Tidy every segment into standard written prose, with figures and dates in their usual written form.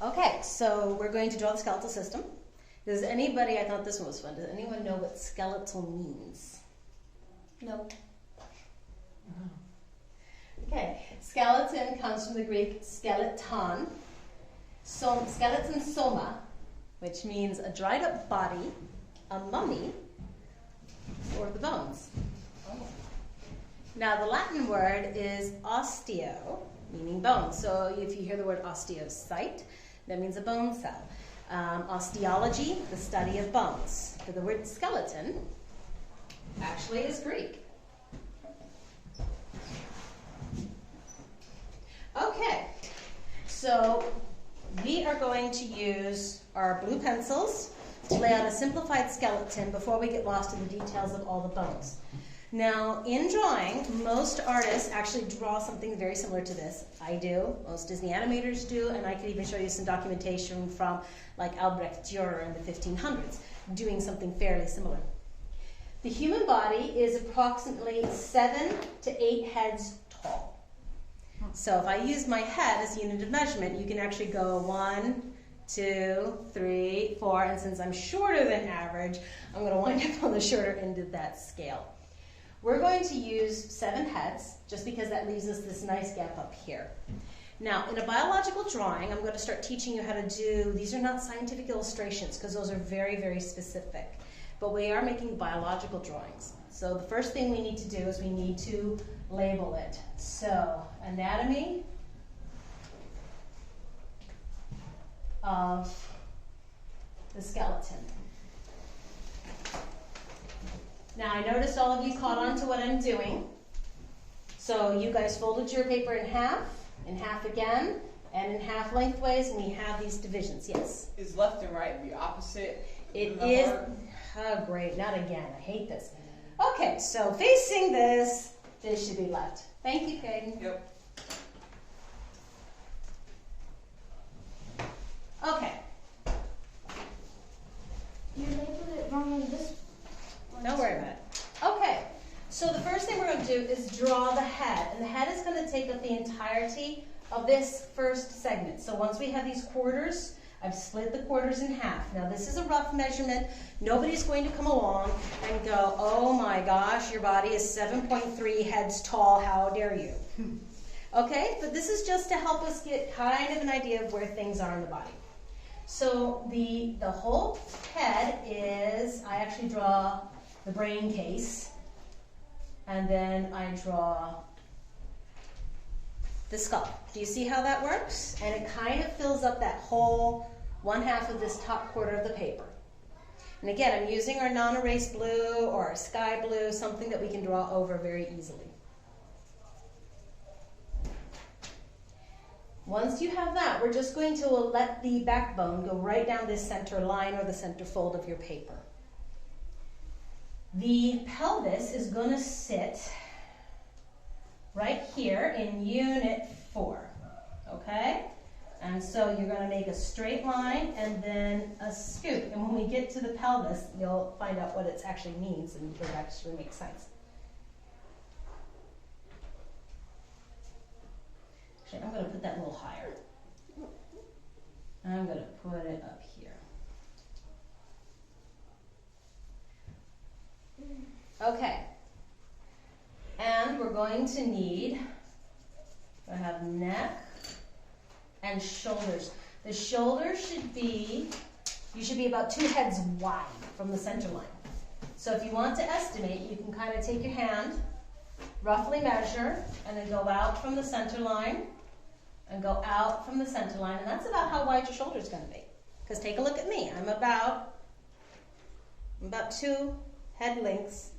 Okay, so we're going to draw the skeletal system. Does anybody, I thought this one was fun, does anyone know what skeletal means? No. Okay, skeleton comes from the Greek skeleton, skeleton soma, which means a dried up body, a mummy, or the bones. Now the Latin word is osteo, meaning bone. So if you hear the word osteocyte, that means a bone cell. Osteology, the study of bones. For the word skeleton, actually is Greek. Okay, so we are going to use our blue pencils to lay out a simplified skeleton before we get lost in the details of all the bones. Now, in drawing, most artists actually draw something very similar to this. I do, most Disney animators do, and I could even show you some documentation from like Albrecht Dürer in the 1500s, doing something fairly similar. The human body is approximately 7 to 8 heads tall. So if I use my head as a unit of measurement, you can actually go 1, 2, 3, 4, and since I'm shorter than average, I'm going to wind up on the shorter end of that scale. We're going to use 7 heads, just because that leaves us this nice gap up here. Now, in a biological drawing, I'm going to start teaching you how to do, these are not scientific illustrations, because those are very, very specific. But we are making biological drawings. So the first thing we need to do is we need to label it. So, anatomy of the skeleton. Now, I noticed all of you caught on to what I'm doing. So you guys folded your paper in half again, and in half lengthways, and we have these divisions. Yes? Is left and right the opposite? It is. Oh, great. Not again. I hate this. Okay, so facing this should be left. Thank you, Caden. Yep. Okay. You labeled it wrong on this one. Don't worry about it. Okay, so the first thing we're going to do is draw the head. And the head is going to take up the entirety of this first segment. So once we have these quarters, I've split the quarters in half. Now this is a rough measurement. Nobody's going to come along and go, oh my gosh, your body is 7.3 heads tall, how dare you? Okay, but this is just to help us get kind of an idea of where things are in the body. So the whole head is, I actually draw the brain case, and then I draw the skull. Do you see how that works? And it kind of fills up that whole 1/2 of this top quarter of the paper. And again, I'm using our non-erase blue or our sky blue, something that we can draw over very easily. Once you have that, we're just going to let the backbone go right down this center line or the center fold of your paper. The pelvis is going to sit right here in unit 4, okay? And so you're going to make a straight line and then a scoop. And when we get to the pelvis, you'll find out what it actually means and it actually makes sense. Actually, I'm going to put that a little higher. I'm going to put it up here. Okay. And we're going to need, I have neck and shoulders. The shoulders should be, you should be about 2 heads wide from the center line. So if you want to estimate, you can kind of take your hand, roughly measure, and then go out from the center line, and go out from the center line, and that's about how wide your shoulder is going to be. Because take a look at me. I'm about 2 head lengths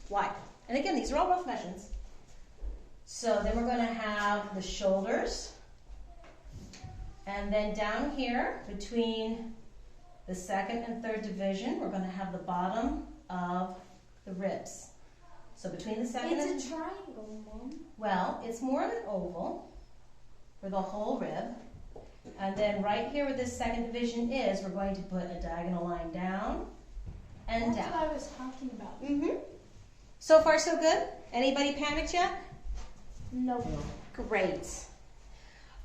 wide. And again, these are all rough measurements. So then we're going to have the shoulders, and then down here between the 2nd and 3rd division, we're going to have the bottom of the ribs. So between the 2nd and... It's a triangle, Mom. Well, it's more of an oval for the whole rib. And then right here where this 2nd division is, we're going to put a diagonal line down and That's down. what I was talking about. Mm-hmm. So far, so good? Anybody panicked yet? No. Great.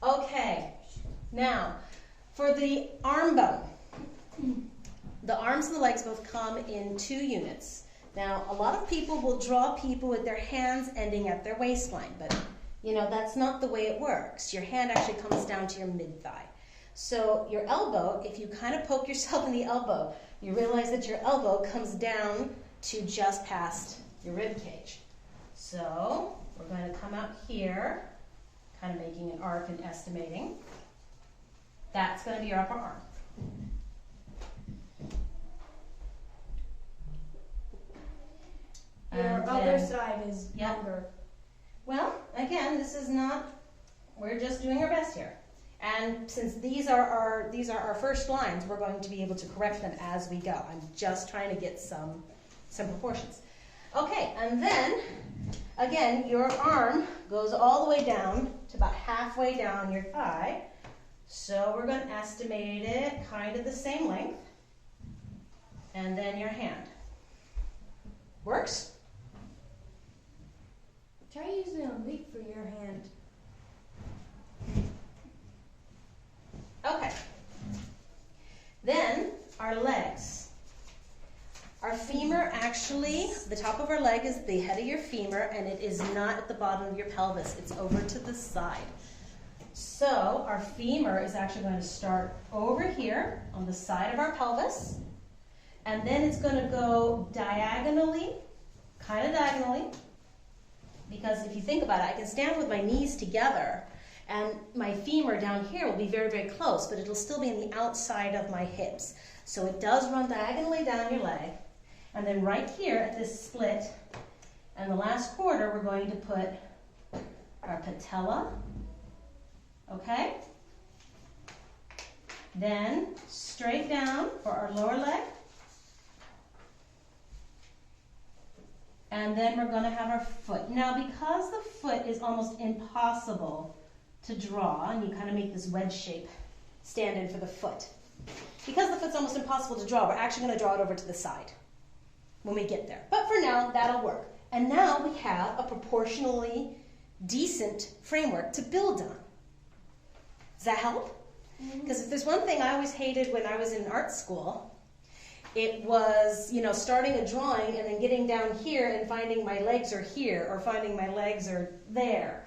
Okay. Now, For the arm bone, the arms and the legs both come in 2 units. Now, a lot of people will draw people with their hands ending at their waistline, but you know, that's not the way it works. Your hand actually comes down to your mid-thigh. So your elbow, if you kind of poke yourself in the elbow, you realize that your elbow comes down to just past your rib cage. So we're going to come out here, kind of making an arc and estimating. That's going to be your upper arm. Your And other then- side is Yep. younger. Well, again, this is not, we're just doing our best here. And since these are our first lines, we're going to be able to correct them as we go. I'm just trying to get some proportions. Okay, and then, again, your arm goes all the way down to about halfway down your thigh. So we're going to estimate it kind of the same length. And then your hand. Works? Try using a leaf for your hand. Okay. Then our legs. Our femur actually, the top of our leg is the head of your femur, and it is not at the bottom of your pelvis. It's over to the side. So our femur is actually going to start over here on the side of our pelvis, and then it's going to go diagonally, kind of diagonally, because if you think about it, I can stand with my knees together, and my femur down here will be very, very close, but it'll still be on the outside of my hips. So it does run diagonally down your leg. And then right here at this split and the last quarter, we're going to put our patella. Okay? Then straight down for our lower leg. And then we're going to have our foot. Now, because the foot is almost impossible to draw, and you kind of make this wedge shape stand in for the foot. Because the foot's almost impossible to draw, we're actually going to draw it over to the side when we get there. But for now, that'll work. And now we have a proportionally decent framework to build on. Does that help? Because if there's one thing I always hated when I was in art school, it was, you know, starting a drawing and then getting down here and finding my legs are here or finding my legs are there.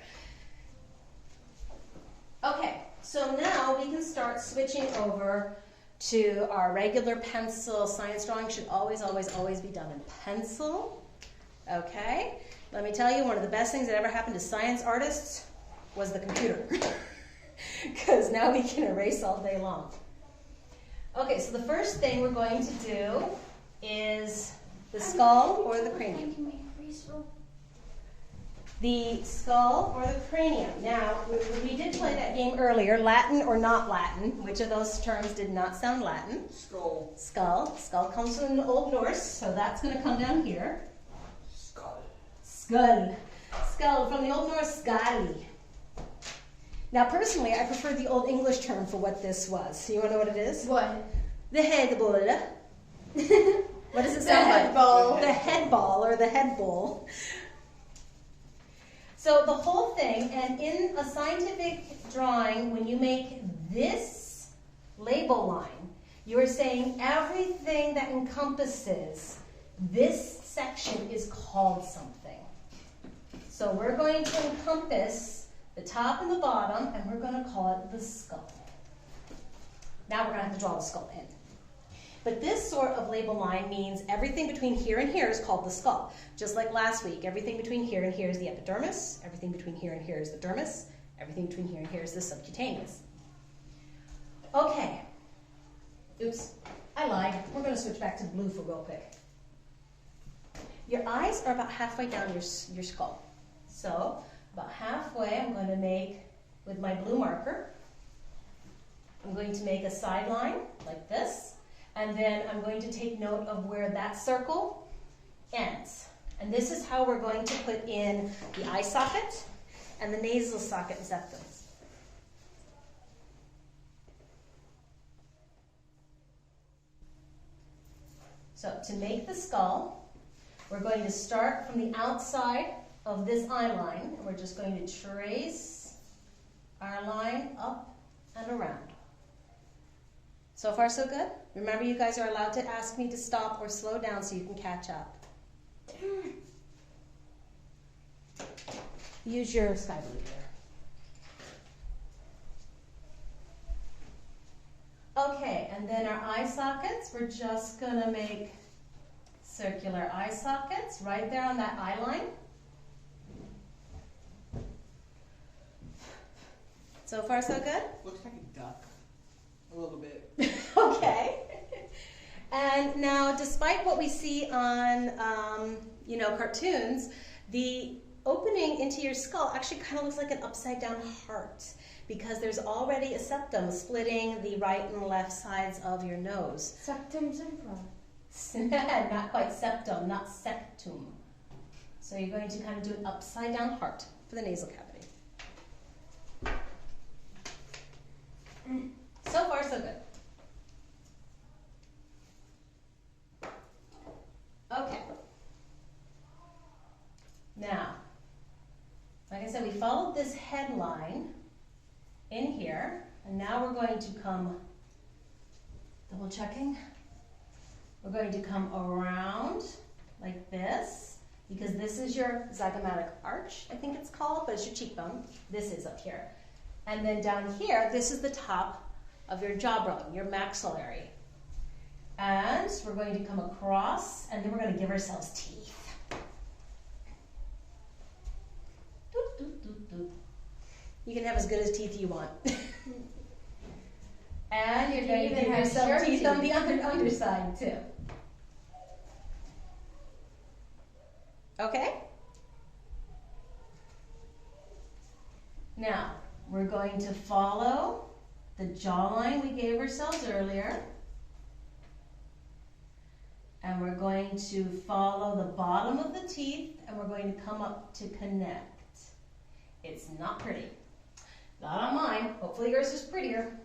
Okay, so now we can start switching over to our regular pencil. Science drawing should always, always, always be done in pencil. Okay, let me tell you, one of the best things that ever happened to science artists was the computer. Because now we can erase all day long. Okay, so the first thing we're going to do is the skull or the cranium. The skull or the cranium. Now, we did play that game earlier, Latin or not Latin. Which of those terms did not sound Latin? Skull. Skull. Skull comes from the Old Norse, so that's going to come down here. Skull. Skull. Skull, from the Old Norse, skalli. Now, personally, I prefer the Old English term for what this was. So you want to know what it is? What? The head ball. What does it The sound head like? ball. The head ball or the head bowl. So the whole thing, and in a scientific drawing, when you make this label line, you are saying everything that encompasses this section is called something. So we're going to encompass the top and the bottom, and we're going to call it the skull. Now we're going to have to draw the skull in. But this sort of label line means everything between here and here is called the skull. Just like last week, everything between here and here is the epidermis, everything between here and here is the dermis, everything between here and here is the subcutaneous. Okay. Oops, I lied. We're going to switch back to blue for real quick. Your eyes are about halfway down your skull. So, about halfway, I'm going to make, with my blue marker, I'm going to make a side line like this, and then I'm going to take note of where that circle ends. And this is how we're going to put in the eye socket and the nasal socket and septums. So to make the skull, we're going to start from the outside of this eye line, and we're just going to trace our line up and around. So far, so good? Remember, you guys are allowed to ask me to stop or slow down so you can catch up. Use your sky blue here. Okay, and then our eye sockets, we're just gonna make circular eye sockets right there on that eye line. So far, so good? Looks like a duck. A little bit. Okay. And now, despite what we see on, cartoons, the opening into your skull actually kind of looks like an upside down heart because there's already a septum splitting the right and left sides of your nose. Septum sempra. Not quite septum, not septum. So you're going to kind of do an upside down heart for the nasal cavity. So far, so good. Okay. Now, like I said, we followed this headline in here, and now we're going to come, double checking, we're going to come around like this, because this is your zygomatic arch, I think it's called, but it's your cheekbone. This is up here. And then down here, this is the top of your jawbone, your maxillary. And we're going to come across, and then we're going to give ourselves teeth. Doop, doop, doop, doop. You can have as good as teeth you want. And you're going to give yourself teeth on the underside too. Okay? Now, we're going to follow the jawline we gave ourselves earlier. And we're going to follow the bottom of the teeth, and we're going to come up to connect. It's not pretty. Not on mine. Hopefully yours is prettier.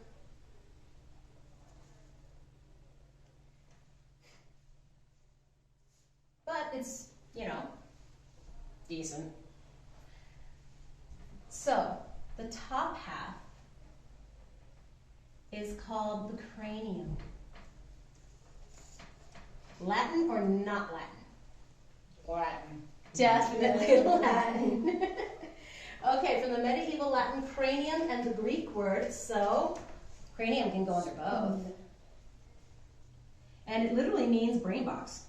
But it's, decent. So, the top half is called the cranium. Latin or not Latin? Latin. Definitely Latin. Okay, from the medieval Latin cranium and the Greek word, so cranium can go under both. And it literally means brain box.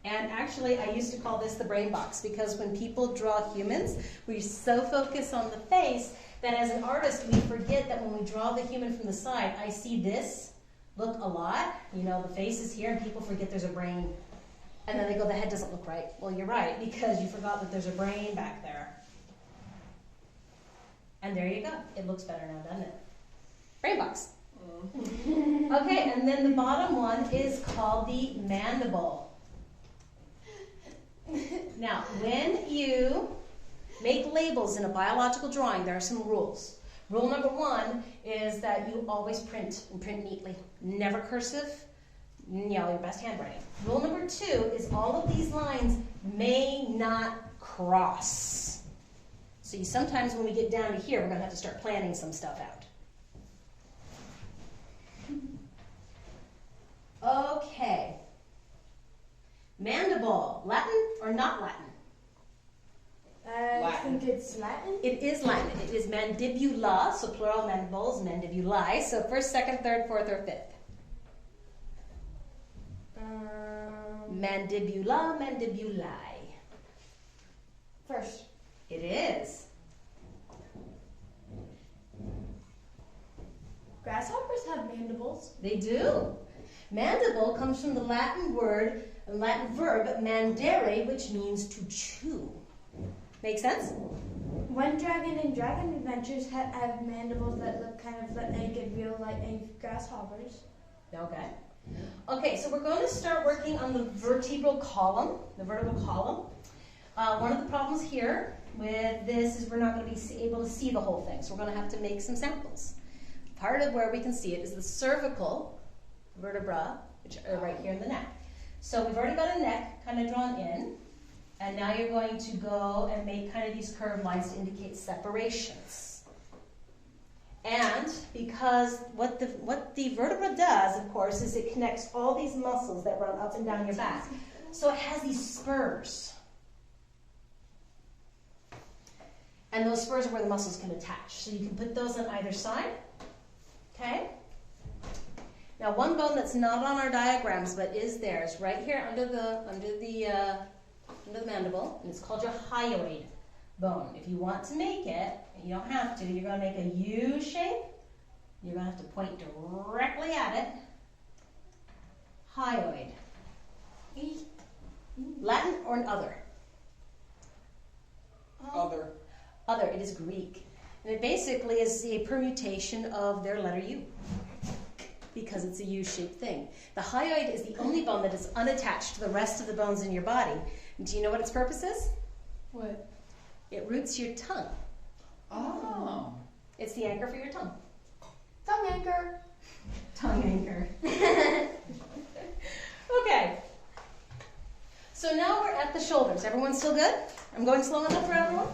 And actually, I used to call this the brain box because when people draw humans, we so focus on the face that as an artist, we forget that when we draw the human from the side, I see this look a lot. The face is here and people forget there's a brain. And then they go, the head doesn't look right. Well, you're right, because you forgot that there's a brain back there. And there you go. It looks better now, doesn't it? Brain box. Okay, and then the bottom one is called the mandible. Now, when you make labels in a biological drawing, there are some rules. Rule number 1 is that you always print and print neatly. Never cursive, your best handwriting. Rule number 2 is all of these lines may not cross. So sometimes when we get down to here, we're going to have to start planning some stuff out. Okay. Mandible, Latin or not Latin? I think it's Latin. It is Latin. It is mandibula, so plural mandibles, mandibulae. So first, second, third, fourth, or fifth. Mandibula, mandibulae. First. It is. Grasshoppers have mandibles. They do. Mandible comes from the Latin verb mandere, which means to chew. Make sense? One Dragon and Dragon Adventures have mandibles that look kind of like a real like grasshoppers. Okay. Okay, so we're going to start working on the vertebral column, One of the problems here with this is we're not going to be able to see the whole thing, so we're going to have to make some samples. Part of where we can see it is the cervical vertebra, which are right here in the neck. So we've already got a neck kind of drawn in, and now you're going to go and make kind of these curved lines to indicate separations. And because because what the vertebra does, of course, is it connects all these muscles that run up and down your back. So it has these spurs. And those spurs are where the muscles can attach. So you can put those on either side. Okay? Now one bone that's not on our diagrams but is there is right here under the mandible, and it's called your hyoid bone. If you want to make it, you don't have to, you're going to make a U shape. You're going to have to point directly at it. Hyoid. Latin or an other? Other. Other, it is Greek. And it basically is a permutation of their letter U, because it's a U-shaped thing. The hyoid is the only bone that is unattached to the rest of the bones in your body. And do you know what its purpose is? What? It roots your tongue. Oh. It's the anchor for your tongue. Tongue anchor. Tongue anchor. Okay. So now we're at the shoulders. Everyone still good? I'm going slow enough for everyone?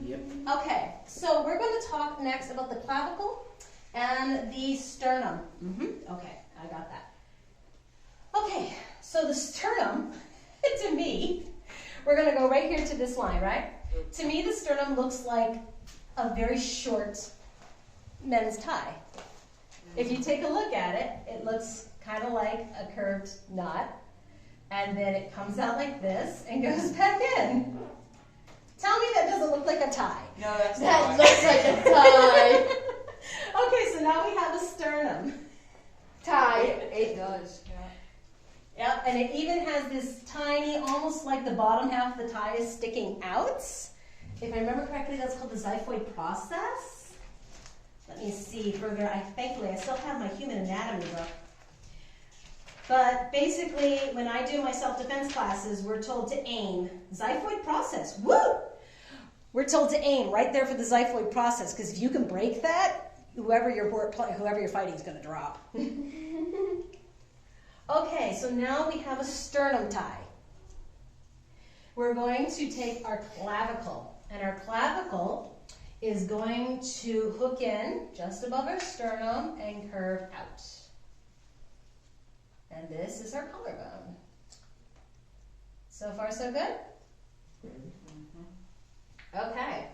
Yep. Okay, so we're going to talk next about the clavicle and the sternum. Okay, I got that. Okay, so the sternum, to me, we're going to go right here to this line, right? To me, the sternum looks like a very short men's tie. If you take a look at it, it looks kind of like a curved knot, and then it comes out like this and goes back in. Tell me that doesn't look like a tie. No, that's That not. looks like a tie. Okay, so now we have a sternum. Tie. It does. Yeah. Yep, and it even has this tiny, almost like the bottom half of the tie is sticking out. If I remember correctly, that's called the xiphoid process. Let me see further. Thankfully, I still have my human anatomy book. But basically, when I do my self-defense classes, we're told to aim. Xiphoid process, woo! We're told to aim right there for the xiphoid process, because if you can break that, whoever you're fighting is going to drop. Okay, so now we have a sternum tie. We're going to take our clavicle, and our clavicle is going to hook in just above our sternum and curve out. And this is our collarbone. So far, so good? Okay.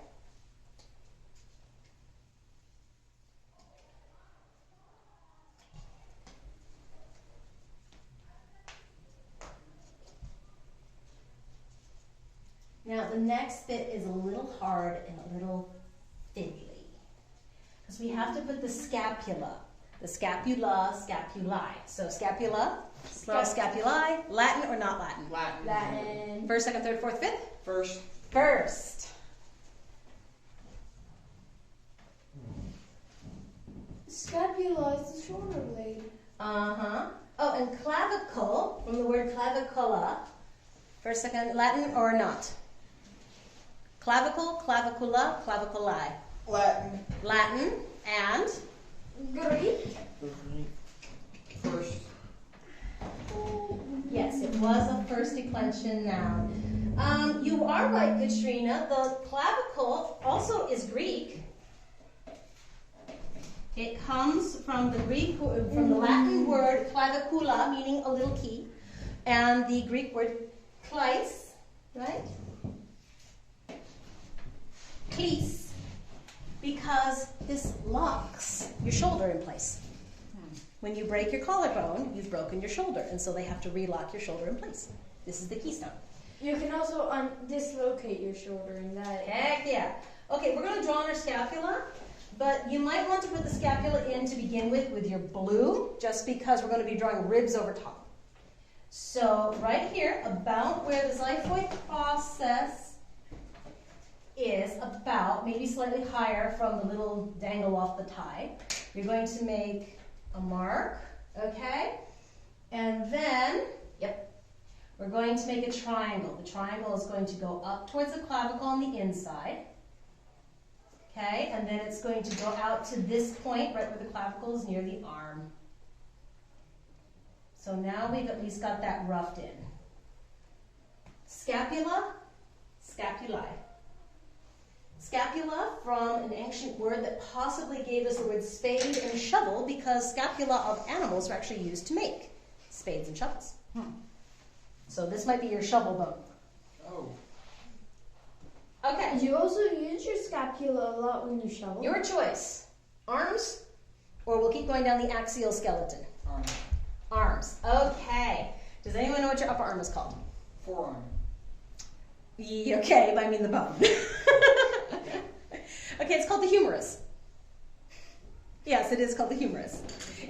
Now, the next bit is a little hard and a little fiddly, because we have to put the scapula. The scapula, scapulae. So scapula, scapulae, Latin or not Latin? Latin. Latin. First, second, third, fourth, fifth? First. First. Scapula is the shoulder blade. Uh-huh. Oh, and clavicle, from the word clavicula. First, second, Latin or not? Clavicle, clavicula, claviculae. Latin. Latin and Greek. First. yes, it was a first declension noun. You are right, Katrina. The clavicle also is Greek. It comes from the from the Latin word clavicula, meaning a little key, and the Greek word kleis, right? Kleis, because this locks your shoulder in place. When you break your collarbone, you've broken your shoulder, and so they have to relock your shoulder in place. This is the keystone. You can also dislocate your shoulder in that. Heck yeah. Okay, we're going to draw on our scapula, but you might want to put the scapula in to begin with your blue, just because we're going to be drawing ribs over top. So right here, about where the xiphoid process is, about maybe slightly higher from the little dangle off the tie, you're going to make a mark, okay? And then, we're going to make a triangle. The triangle is going to go up towards the clavicle on the inside, okay? And then it's going to go out to this point, right where the clavicle is near the arm. So now we've at least got that roughed in. Scapula, scapulae. Scapula from an ancient word that possibly gave us the word spade and shovel because scapula of animals are actually used to make spades and shovels. So this might be your shovel bone. Oh. Okay. You also use your scapula a lot when you shovel. Your choice. Arms, or we'll keep going down the axial skeleton. Arm. Arms. Okay. Does anyone know what your upper arm is called? Forearm. Okay, but I mean the bone. Okay, it's called the humerus. Yes, it is called the humerus.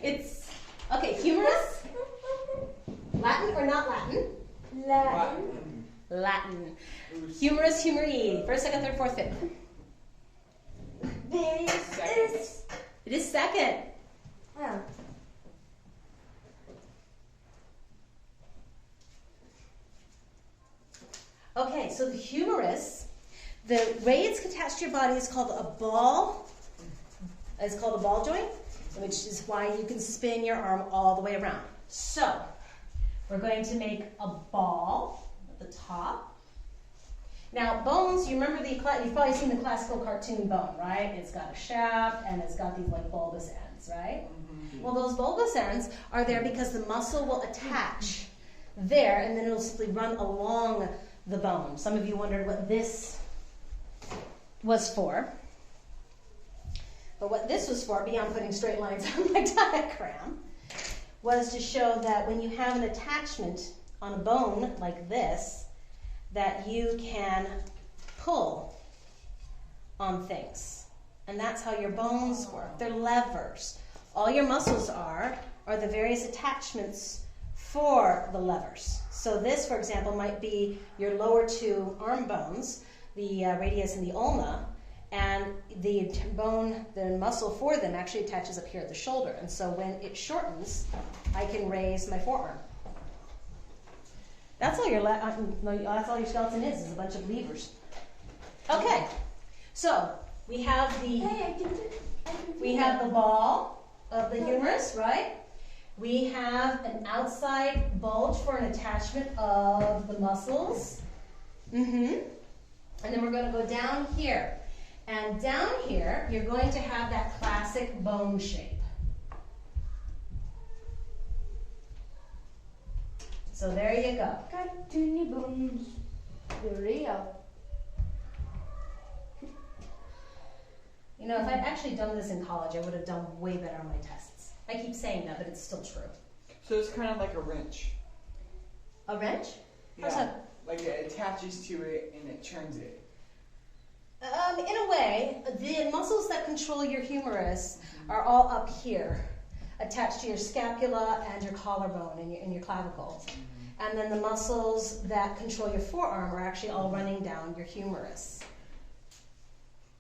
It's, okay, humerus, Latin or not Latin? Latin. Latin. Humerus, humeri, first, second, third, fourth, fifth. This. It is second. Oh. Okay, so the humerus, the way it's attached to your body is called a ball. It's called a ball joint, which is why you can spin your arm all the way around. So, we're going to make a ball at the top. Now, bones, you remember you've probably seen the classical cartoon bone, right? It's got a shaft and it's got these like bulbous ends, right? Mm-hmm. Well, those bulbous ends are there because the muscle will attach there and then it'll simply run along the bone. Some of you wondered what this was for. But what this was for, beyond putting straight lines on my diagram, was to show that when you have an attachment on a bone like this, that you can pull on things. And that's how your bones work. They're levers. All your muscles are the various attachments for the levers. So this, for example, might be your lower two arm bones, the radius and the ulna, and the bone, the muscle for them actually attaches up here at the shoulder. And so when it shortens, I can raise my forearm. That's all that's all your skeleton is a bunch of levers. Okay, so we have the ball of the humerus, right? We have an outside bulge for an attachment of the muscles. And then we're going to go down here. And down here, you're going to have that classic bone shape. So there you go. Cartoony bones. They're real. You know, if I'd actually done this in college, I would have done way better on my tests. I keep saying that, but it's still true. So it's kind of like a wrench. A wrench? How's Yeah. that? Like it attaches to it and it turns it. In a way, the muscles that control your humerus are all up here, attached to your scapula and your collarbone and your clavicle. And then the muscles that control your forearm are actually all running down your humerus.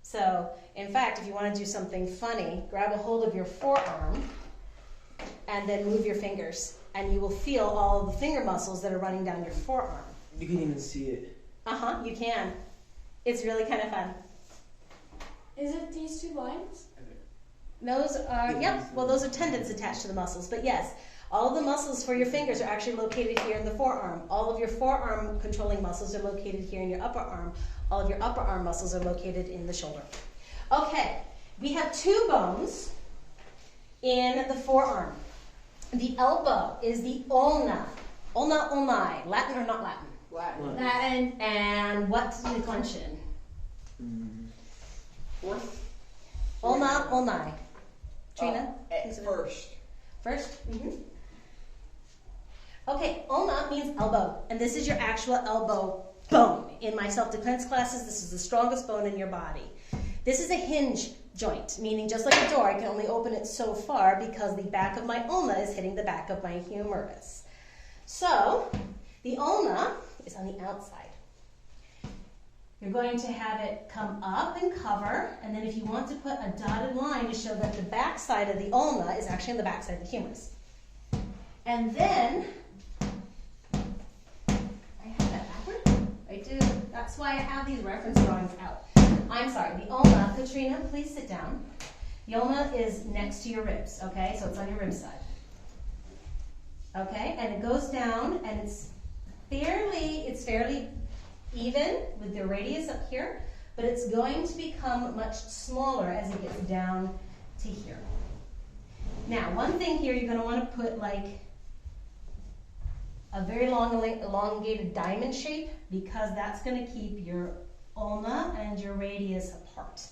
So, in fact, if you want to do something funny, grab a hold of your forearm and then move your fingers. And you will feel all of the finger muscles that are running down your forearm. You can even see it. You can. It's really kind of fun. Is it these two lines? Those are, those are tendons attached to the muscles. But yes, all of the muscles for your fingers are actually located here in the forearm. All of your forearm controlling muscles are located here in your upper arm. All of your upper arm muscles are located in the shoulder. Okay, we have two bones in the forearm. The elbow is the ulna. Ulna, ulnae. Latin or not Latin? Latin. Latin. And what do you clench in? Fourth. Ulna, ulnae. Trina? At first. First? Okay, ulna means elbow, and this is your actual elbow bone. In my self-defense classes, this is the strongest bone in your body. This is a hinge joint, meaning just like a door, I can only open it so far because the back of my ulna is hitting the back of my humerus. So, the ulna is on the outside. You're going to have it come up and cover, and then if you want to put a dotted line to show that the back side of the ulna is actually on the back side of the humerus. And then, I have that backward? I do. That's why I have these reference drawings out. I'm sorry, the ulna, Katrina, please sit down. The ulna is next to your ribs, okay? So it's on your rib side. Okay, and it goes down, and it's fairly even with the radius up here, but it's going to become much smaller as it gets down to here. Now, one thing here, you're going to want to put like a very long, elongated diamond shape, because that's going to keep your ulna and your radius apart.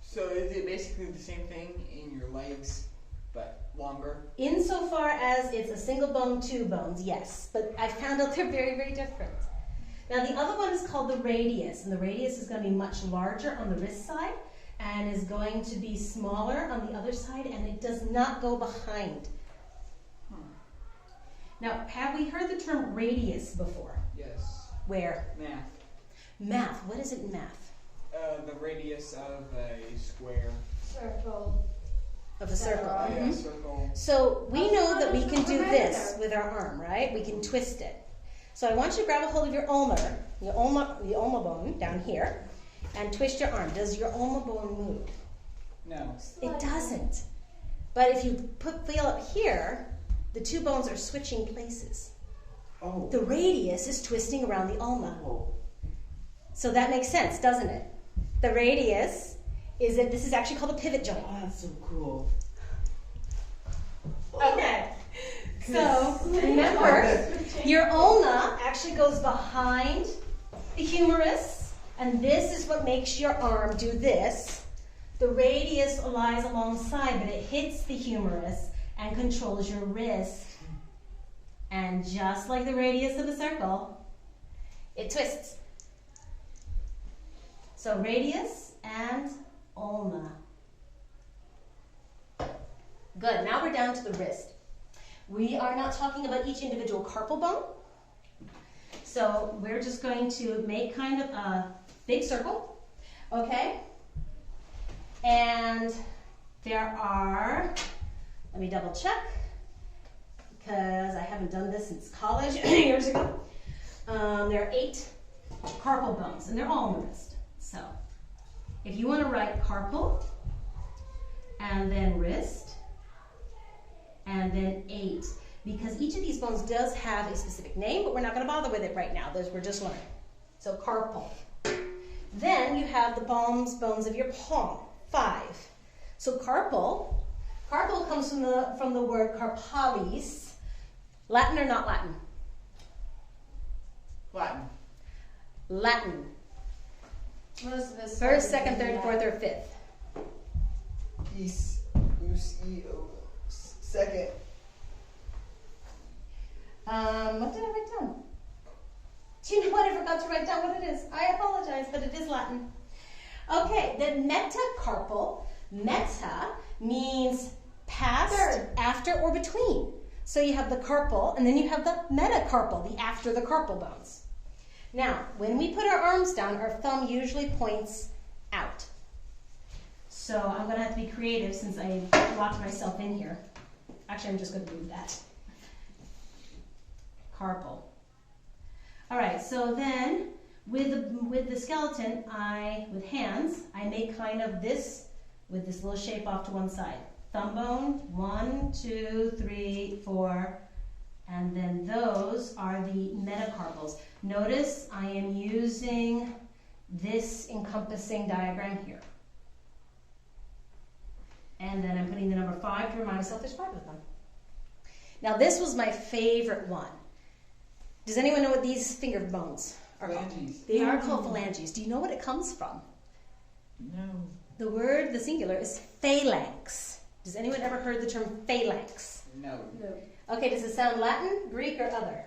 So is it basically the same thing in your legs, but longer? Insofar as it's a single bone, two bones, yes, but I found out they're very, very different. Now the other one is called the radius, and the radius is going to be much larger on the wrist side and is going to be smaller on the other side, and it does not go behind. Now, have we heard the term radius before? Yes. Where? Math. Math. What is it in math? The radius of a square. Circle. Of a circle. Oh, Yeah, Mhm. circle. So we know that we can do Remember this that. with our arm, right? We can twist it. So I want you to grab a hold of your ulnar bone down here, and twist your arm. Does your ulnar bone move? No. It doesn't. But if you feel up here, the two bones are switching places. Oh. The radius is twisting around the ulna. Oh. So that makes sense, doesn't it? The radius is that this is actually called a pivot joint. Oh, that's so cool. Okay. So remember, your ulna actually goes behind the humerus, and this is what makes your arm do this. The radius lies alongside, but it hits the humerus and controls your wrist. And just like the radius of a circle, it twists. So radius and ulna. Good, now we're down to the wrist. We are not talking about each individual carpal bone. So we're just going to make kind of a big circle, okay? And there are, let me double check, because I haven't done this since college years ago. There are 8 carpal bones, and they're all on the wrist. So if you want to write carpal, and then wrist, and then 8, because each of these bones does have a specific name, but we're not going to bother with it right now. Those we're just learning. So carpal. Then you have the bones of your palm, 5. So carpal comes from the word carpalis. Latin or not Latin? Latin. Latin. Most of us. First, second, third, fourth, or fifth. Second. What did I write down? Do you know what? I forgot to write down what it is. I apologize, but it is Latin. Okay, the metacarpal. Meta means past, Third. after, or between. So you have the carpal, and then you have the metacarpal, the after the carpal bones. Now, when we put our arms down, our thumb usually points out. So I'm going to have to be creative since I locked myself in here. Actually, I'm just going to move that. Carpal. All right, so then with the skeleton, with hands, I make kind of this with this little shape off to one side. Thumb bone, 1, 2, 3, 4, and then those are the metacarpals. Notice I am using this encompassing diagram here. And then I'm putting the number 5 to remind myself there's 5 of them. Now this was my favorite one. Does anyone know what these finger bones are called? Phalanges. They are called phalanges. Do you know what it comes from? No. The word, the singular, is phalanx. Does anyone ever heard the term phalanx? No. No. Okay, does it sound Latin, Greek, or other?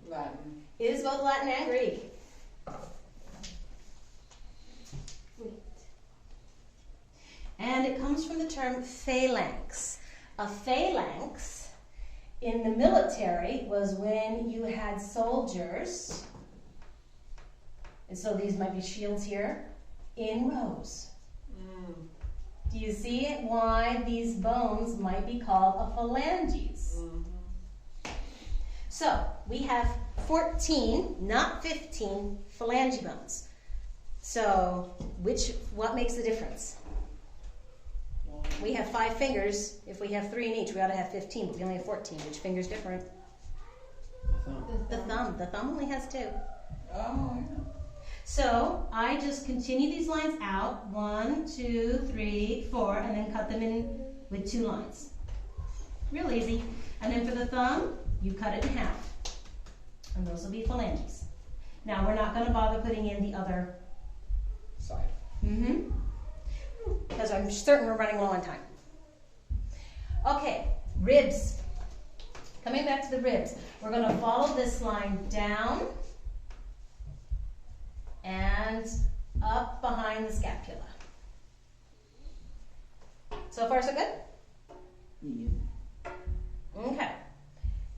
Latin. It is both Latin and Greek. And it comes from the term phalanx. A phalanx in the military was when you had soldiers, and so these might be shields here, in rows. Do you see why these bones might be called a phalanges? So we have 14, not 15, phalange bones. So what makes the difference? We have 5 fingers. If we have 3 in each, we ought to have 15, but we only have 14. Which finger's different? The thumb. The thumb only has 2. Oh, So I just continue these lines out, 1, 2, 3, 4, and then cut them in with 2 lines. Real easy. And then for the thumb, you cut it in half. And those will be phalanges. Now we're not going to bother putting in the other Side. because I'm certain we're running low on time. Okay, ribs. Coming back to the ribs, we're going to follow this line down and up behind the scapula. So far, so good? Yeah. Okay.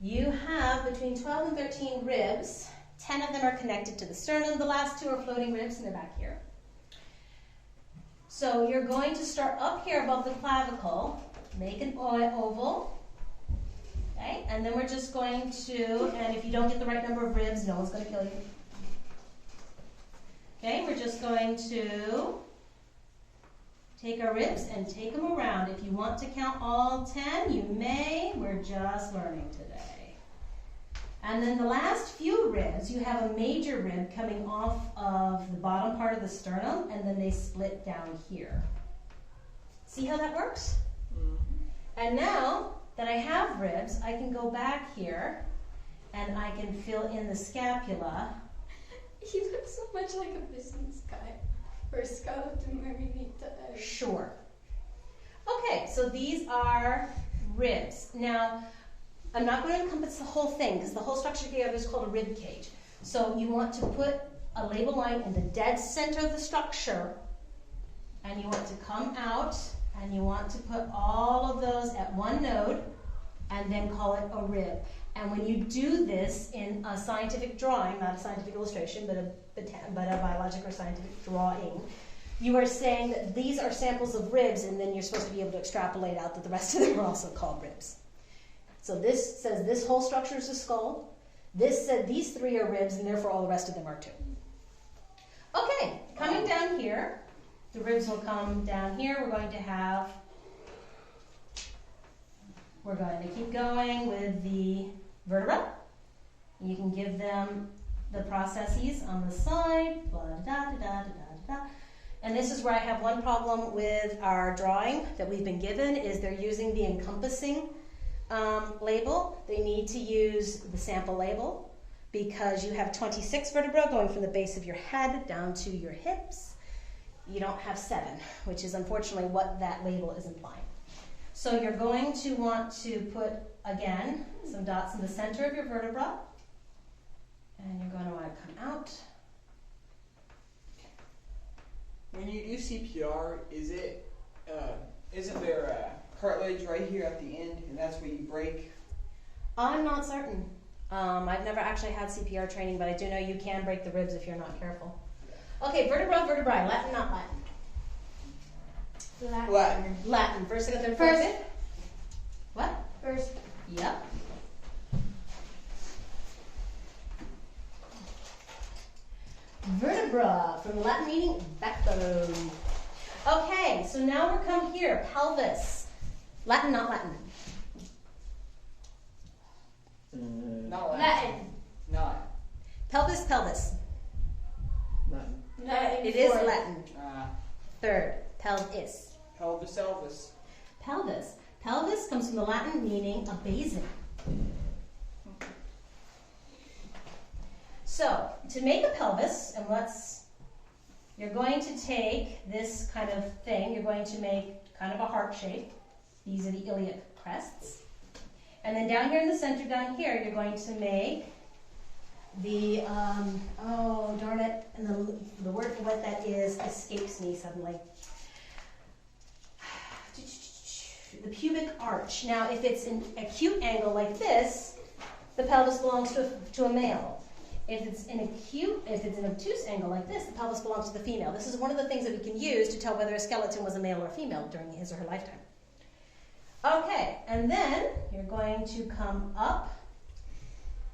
You have between 12 and 13 ribs. 10 of them are connected to the sternum. The last 2 are floating ribs, and they're back here. So you're going to start up here above the clavicle, make an oval, okay? And then we're just going to, and if you don't get the right number of ribs, no one's going to kill you. Okay, we're just going to take our ribs and take them around. If you want to count all 10, you may. We're just learning today. And then the last few ribs, you have a major rib coming off of the bottom part of the sternum, and then they split down here. See how that works? And now that I have ribs, I can go back here, and I can fill in the scapula. He looks so much like a business guy or a skeleton Marinita. Sure. Okay, so these are ribs. Now, I'm not going to encompass the whole thing because the whole structure together is called a rib cage. So you want to put a label line in the dead center of the structure, and you want to come out, and you want to put all of those at one node, and then call it a rib. And when you do this in a scientific drawing, not a scientific illustration, but a biologic or scientific drawing, you are saying that these are samples of ribs, and then you're supposed to be able to extrapolate out that the rest of them are also called ribs. So this says this whole structure is a skull. This said these 3 are ribs, and therefore all the rest of them are too. Okay, coming down here, the ribs will come down here. We're going to keep going with the vertebra. You can give them the processes on the side, blah, da, da, da, da, da, da. And this is where I have one problem with our drawing that we've been given, is they're using the encompassing label. They need to use the sample label because you have 26 vertebrae going from the base of your head down to your hips. You don't have 7, which is unfortunately what that label is implying. So you're going to want to put, again, some dots in the center of your vertebra, and you're going to want to come out. When you do CPR, isn't there a cartilage right here at the end, and that's where you break? I'm not certain. I've never actually had CPR training, but I do know you can break the ribs if you're not careful. Okay, vertebra, vertebrae, Latin, not Latin. Latin. Latin, first, second, third, First. fourth, fifth? What? First. Yep. Vertebra, from the Latin meaning backbone. Okay, so now we're come here, pelvis. Latin, not Latin. Not Latin. Latin. Not. Pelvis, pelvis. Latin. Latin. It is fourth. Latin. Third, pelvis. Pelvis, Elvis. Pelvis. Pelvis comes from the Latin meaning a basin. So, to make a pelvis, and you're going to take this kind of thing, you're going to make kind of a heart shape. These are the iliac crests. And then down here in the center, down here, you're going to make the, oh darn it, and the word for what that is escapes me suddenly. The pubic arch. Now, if it's an acute angle like this, the pelvis belongs to a male. If it's an obtuse angle like this, the pelvis belongs to the female. This is one of the things that we can use to tell whether a skeleton was a male or a female during his or her lifetime. Okay, and then you're going to come up.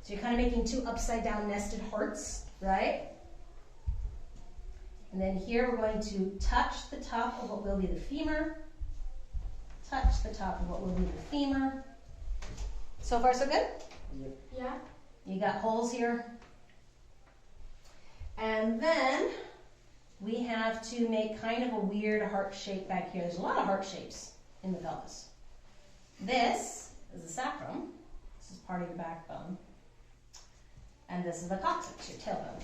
So you're kind of making 2 upside down nested hearts, right? And then here we're going to touch the top of what will be the femur. Touch the top of what will be the femur. So far, so good? Yeah. You got holes here. And then we have to make kind of a weird heart shape back here. There's a lot of heart shapes in the pelvis. This is the sacrum. This is part of your backbone. And this is the coccyx, your tailbone.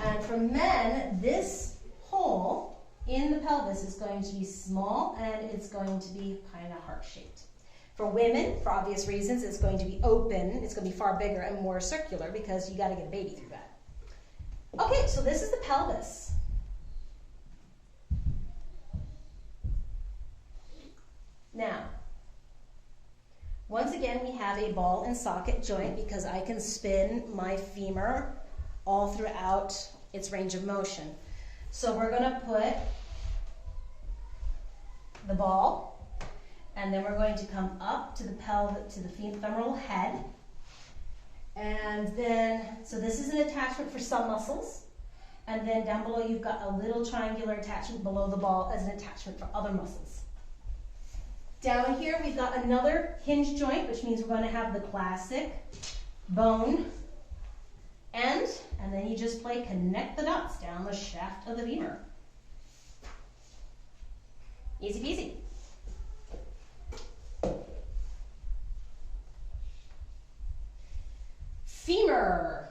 And for men, this hole in the pelvis is going to be small and it's going to be kind of heart-shaped. For women, for obvious reasons, it's going to be open. It's going to be far bigger and more circular because you got to get a baby through that. Okay, so this is the pelvis. Now, once again, we have a ball and socket joint because I can spin my femur all throughout its range of motion. So we're going to put the ball, and then we're going to come up to the pelvic, to the femoral head. And then, so this is an attachment for some muscles. And then down below you've got a little triangular attachment below the ball as an attachment for other muscles. Down here we've got another hinge joint, which means we're going to have the classic bone end, and then you just play connect the dots down the shaft of the femur. Easy peasy. Femur.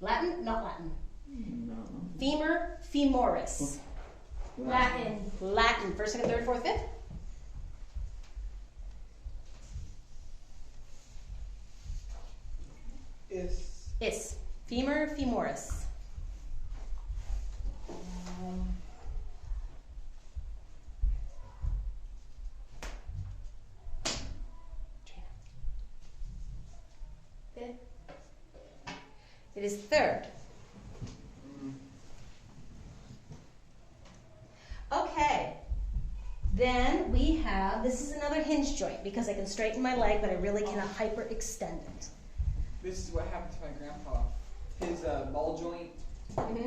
Latin? Not Latin. No. Femur, femoris. Latin. Latin. First, second, third, fourth, fifth. Is. Femur, femoris. Fifth. It is third. Okay. Then we have, this is another hinge joint because I can straighten my leg, but I really cannot hyperextend it. This is what happened to my grandpa. His ball joint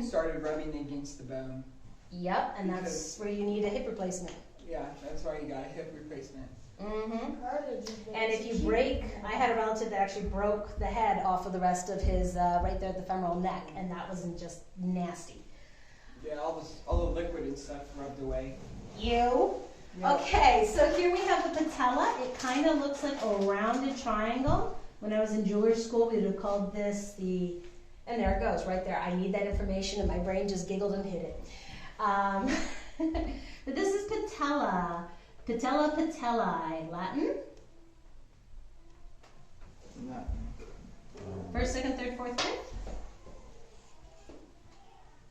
started rubbing against the bone. Yep, and that's where you need a hip replacement. Yeah, that's why he got a hip replacement. And if you break, I had a relative that actually broke the head off of the rest of his, right there at the femoral neck, and that wasn't just nasty. Yeah, all the liquid and stuff rubbed away. You? Yeah. Okay, so here we have the patella. It kind of looks like a rounded triangle. When I was in jewelry school, we would have called this the, and there it goes, right there. I need that information, and my brain just giggled and hid it. But this is patella. Patella patellae. Latin? Latin. First, second, third, fourth, fifth?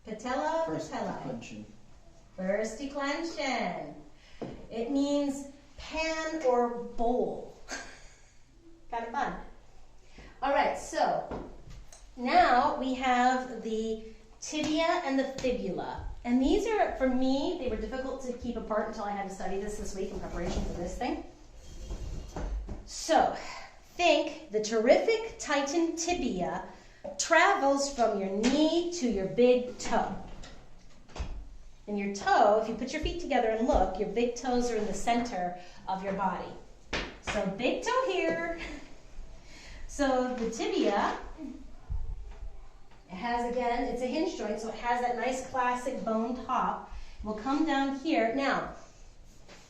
Patella First patellae. declension. First declension. It means pan or bowl. Kind of fun. All right, so now we have the tibia and the fibula. And these are, for me, they were difficult to keep apart until I had to study this week in preparation for this thing. So, think the terrific Titan tibia travels from your knee to your big toe. And your toe, if you put your feet together and look, your big toes are in the center of your body. So big toe here. So the tibia, it has, again, it's a hinge joint, so it has that nice classic bone top. We'll come down here. Now,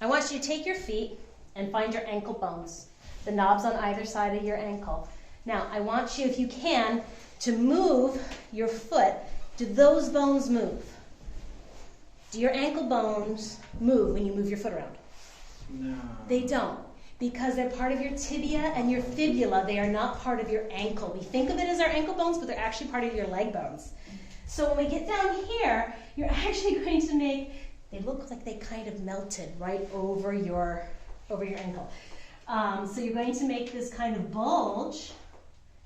I want you to take your feet and find your ankle bones, the knobs on either side of your ankle. Now, I want you, if you can, to move your foot. Do those bones move? Do your ankle bones move when you move your foot around? No. They don't, because they're part of your tibia and your fibula. They are not part of your ankle. We think of it as our ankle bones, but they're actually part of your leg bones. So when we get down here, you're actually going to make, they look like they kind of melted right over your ankle. So you're going to make this kind of bulge,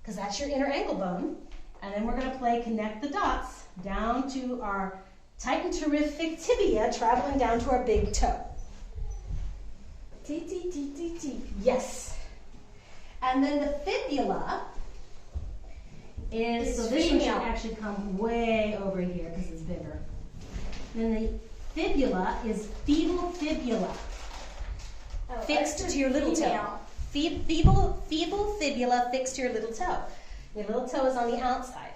because that's your inner ankle bone. And then we're going to play connect the dots down to our Titan terrific tibia, traveling down to our big toe. T. Yes. And then the fibula is, so this one should actually come way over here because it's bigger. Then the fibula is feeble fibula, fixed to your little toe. Feeble fibula fixed to your little toe. Your little toe is on the outside.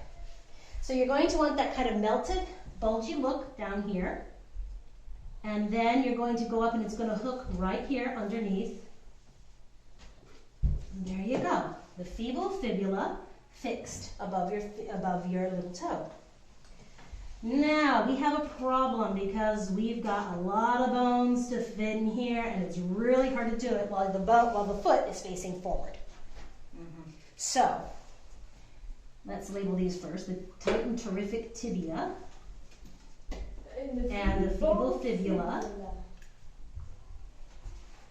So you're going to want that kind of melted, bulgy look down here. And then you're going to go up and it's going to hook right here underneath. And there you go. The feeble fibula fixed above your little toe. Now we have a problem because we've got a lot of bones to fit in here and it's really hard to do it while the foot is facing forward. Mm-hmm. So let's label these first. The Titan terrific tibia and the feeble fibula.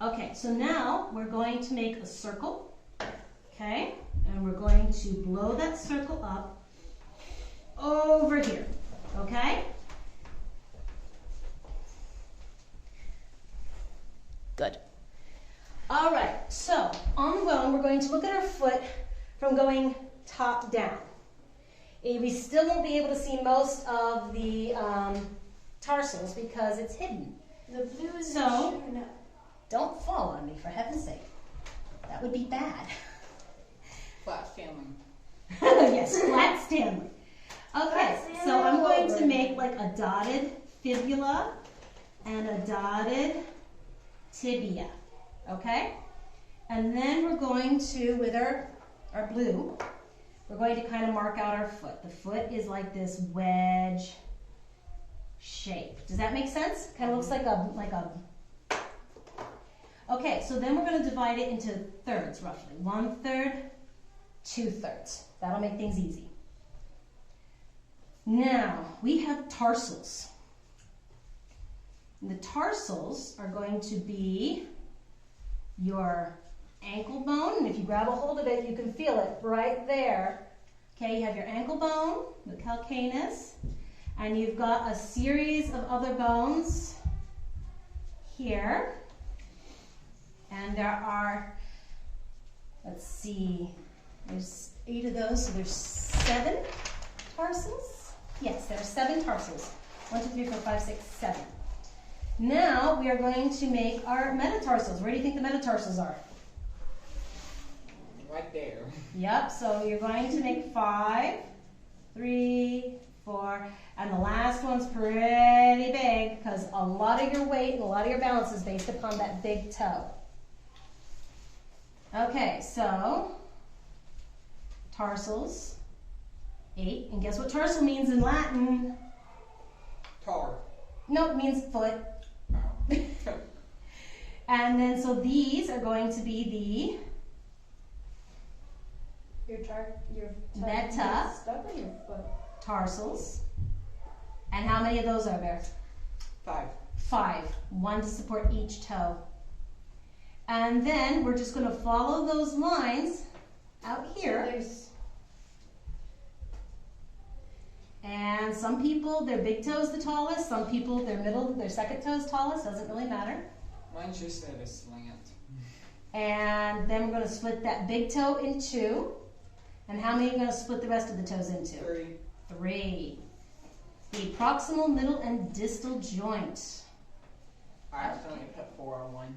Okay, so now we're going to make a circle, okay? And we're going to blow that circle up over here, okay? Good. All right, so on the bone, we're going to look at our foot from going top down. We still won't be able to see most of the tarsals because it's hidden. The blue is So- showing up. Don't fall on me, for heaven's sake. That would be bad. Flat Stanley. Yes, flat Stanley. Okay, Flat so I'm going to Stanley. make like a dotted fibula and a dotted tibia, okay? And then we're going to, with our blue, we're going to kind of mark out our foot. The foot is like this wedge shape. Does that make sense? Kind of looks like a. Okay, so then we're going to divide it into thirds roughly. 1/3, 2/3. That'll make things easy. Now, we have tarsals. And the tarsals are going to be your ankle bone. And if you grab a hold of it, you can feel it right there. Okay, you have your ankle bone, the calcaneus, and you've got a series of other bones here. And there are, let's see, there's 8 of those, so there's 7 tarsals. Yes, there are 7 tarsals. 1, 2, 3, 4, 5, 6, 7. Now we are going to make our metatarsals. Where do you think the metatarsals are? Right there. Yep, so you're going to make 5, 3, 4, and the last one's pretty big because a lot of your weight and a lot of your balance is based upon that big toe. Okay, so tarsals, 8, and guess what tarsal means in Latin? Tar. No, it means foot. Oh. And then so these are going to be Your Meta. stuck on your foot. the tarsals. And how many of those are there? 5. 5, 1 to support each toe. And then we're just going to follow those lines out here. There's And some people, their big toe is the tallest. Some people, their second toe is tallest. Doesn't really matter. Mine's just at a slant. And then we're going to split that big toe in 2. And how many are you going to split the rest of the toes into? 3. 3. The proximal, middle, and distal joint. I accidentally put 4 on one.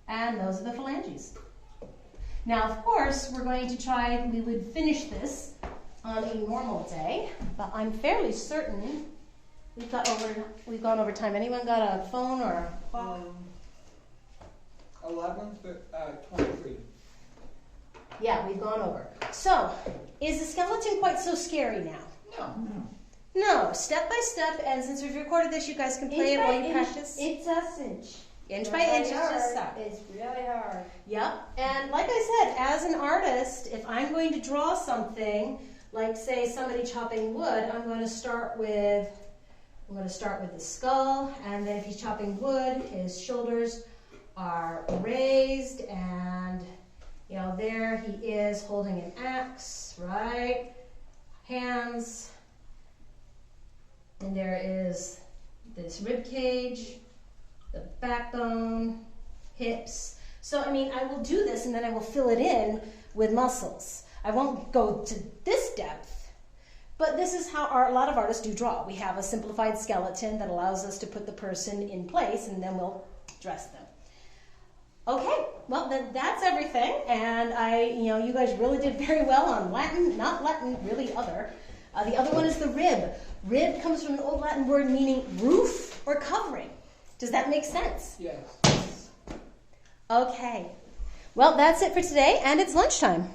And those are the phalanges. Now, of course, we're going to try, we would finish this on a normal day, but I'm fairly certain we've gone over time. Anyone got a phone or a clock? 11:23. Yeah, we've gone over. So, is the skeleton quite so scary now? No. No, step by step, and since we've recorded this, you guys can play it while you practice. It's a cinch. Inch by inch, it's just hard. so. It's really hard. Yep. And like I said, as an artist, if I'm going to draw something, like say somebody chopping wood, I'm going to start with the skull, and then if he's chopping wood, his shoulders are raised, and you know, there he is holding an axe, right? Hands. And there is this rib cage, the backbone, hips. So, I mean, I will do this and then I will fill it in with muscles. I won't go to this depth, but this is how a lot of artists do draw. We have a simplified skeleton that allows us to put the person in place and then we'll dress them. Okay, well, then that's everything. And you guys really did very well on Latin, not Latin, really other. The other one is the rib. Rib comes from an Old Latin word meaning roof or covering. Does that make sense? Yes. Okay. Well, that's it for today, and it's lunchtime.